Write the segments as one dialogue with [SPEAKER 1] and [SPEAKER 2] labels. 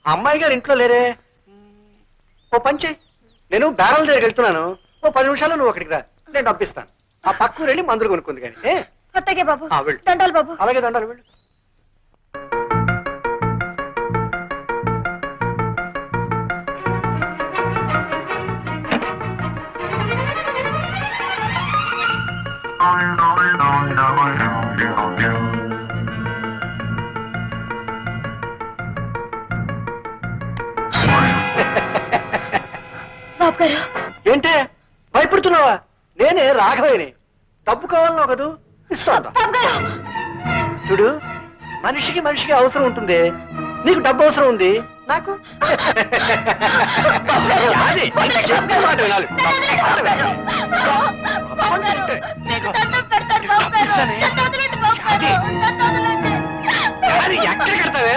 [SPEAKER 1] అమ్మాయి గారు ఇంట్లో లేరే. ఓ పంచి, నేను బేరాల దగ్గరికి వెళ్తున్నాను. ఓ 10 నిమిషాలు నువ్వు అక్కడికి రా, నేను పంపిస్తాను. ఆ పక్కకు వెళ్ళి మందులు కొనుక్కుంది కానీ.
[SPEAKER 2] కొత్తగే బాబు.
[SPEAKER 1] వెళ్ళు.
[SPEAKER 2] దండాలు బాబు.
[SPEAKER 1] అలాగే దండాలు, వెళ్ళు.
[SPEAKER 2] బాబు గారు.
[SPEAKER 1] ఏంటే భయపడుతున్నావా? నేనే రాఘవేని. డబ్బు కావాలన్నావు కదూ, ఇస్తాను.
[SPEAKER 2] బాబు గారు.
[SPEAKER 1] చూడు, మనిషికి మనిషికి అవసరం ఉంటుంది. నీకు డబ్బు అవసరం ఉంది, నాకు అది. మాట వినాలి.
[SPEAKER 2] మీకు దండం పెడతాను బాబు గారు. నన్ను వదలండి బాబు గారు. నన్ను వదలండి.
[SPEAKER 1] అది ఎక్కడ కడతావే?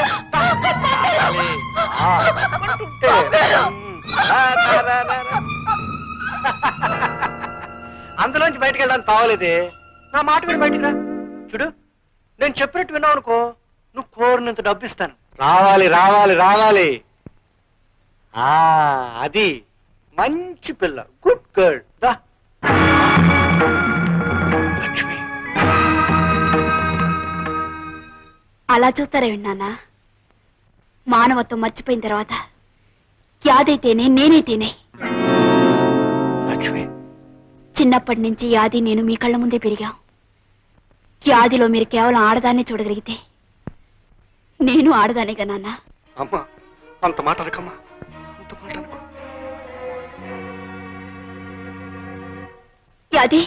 [SPEAKER 1] అందులోంచి బయటకు వెళ్ళడానికి తావలేదే. నా మాట విని బయటికి రా. చూడు, నేను చెప్పినట్టు విన్నావు అనుకో, నువ్వు కోరినంత డబ్బు ఇస్తాను. రావాలి రావాలి రావాలి. అది మంచి పిల్ల, గుడ్ గర్ల్. దా లక్ష్మి.
[SPEAKER 2] అలా చూస్తారా విన్నానా? మానవత్వం మర్చిపోయిన తర్వాత యాదైతేనే నేనైతేనే.
[SPEAKER 1] లక్ష్మి,
[SPEAKER 2] చిన్నప్పటి నుంచి యాది నేను మీ కళ్ళ ముందే పెరిగాం. యాదిలో మీరు కేవలం ఆడదాన్నే చూడగలిగితే నేను ఆడదానేగా నాన్న.
[SPEAKER 1] అమ్మా, అంత మాట అనకమ్మా, అంత మాట అనుకో.
[SPEAKER 2] యాది,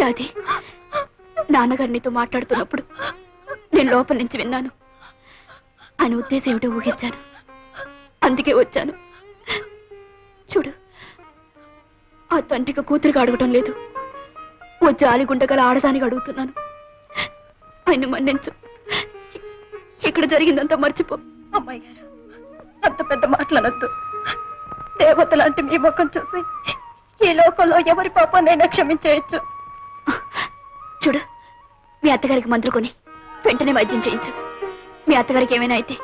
[SPEAKER 2] యాది, నాన్నగారు నీతో మాట్లాడుతున్నప్పుడు నేను లోపల నుంచి విన్నాను. ఆయన ఉద్దేశం ఏమిటో ఊహించాను, అందుకే వచ్చాను. చూడు, ఆ తండ్రికి కూతురికి అడగటం లేదు, ఓ జాలిగుండగల ఆడదానికి అడుగుతున్నాను. ఆయన మన్నించు, ఇక్కడ జరిగిందంతా మర్చిపో. అమ్మాయి గారు, అంత పెద్ద మాటలనొద్దు. దేవత లాంటి మీ ముఖం చూసి ఈ లోకంలో ఎవరి పాపాన్నైనా క్షమించేయచ్చు. చూడు, మీ అత్తగారికి మందులు కొని వెంటనే వైద్యం చేయించు. మీ అత్తగారికి ఏమైనా అయితే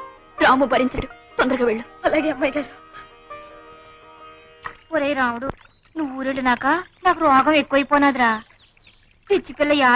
[SPEAKER 2] రాము భరించడు. తొందరగా వెళ్ళు. అలాగే అమ్మాయి గారు.
[SPEAKER 3] ఒరే రాముడు, నువ్వు ఊరెళ్ళినాక నాకు రోగం ఎక్కువైపోనాదిరా. పిచ్చి పిల్ల